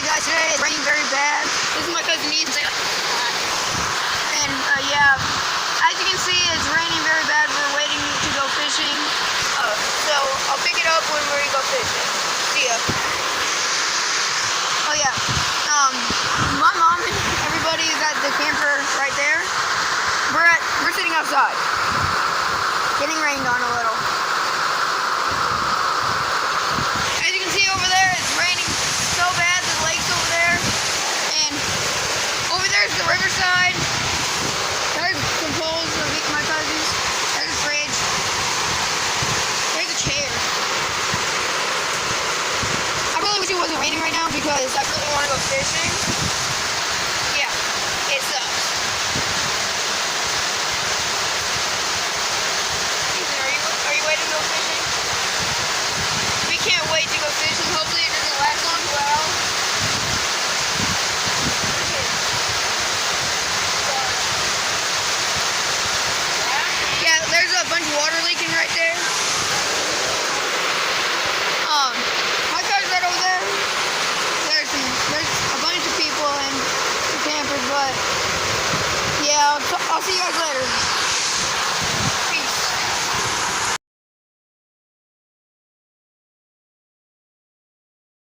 guys, today it's raining very bad. This is my cousin Ethan. And yeah, as you can see, it's raining very bad. We're waiting to go fishing. So I'll pick it up when we go fishing. See ya. Oh yeah. My mom and everybody is at the camper right there. We're sitting outside. Getting rained on a little. As you can see over there, it's raining so bad. The lake's over there. And over there's the riverside. There's some poles of my cousins. There's a fridge. There's a chair. I really wish it wasn't raining right now because I really want to go fishing. Yeah, it sucks. Are you ready to go fishing? We can't wait to go fishing. Hopefully it doesn't last long. Well, yeah, there's a bunch of water leaking right there. My car's right over there. There's a bunch of people in the campers, but yeah, I'll see you guys later.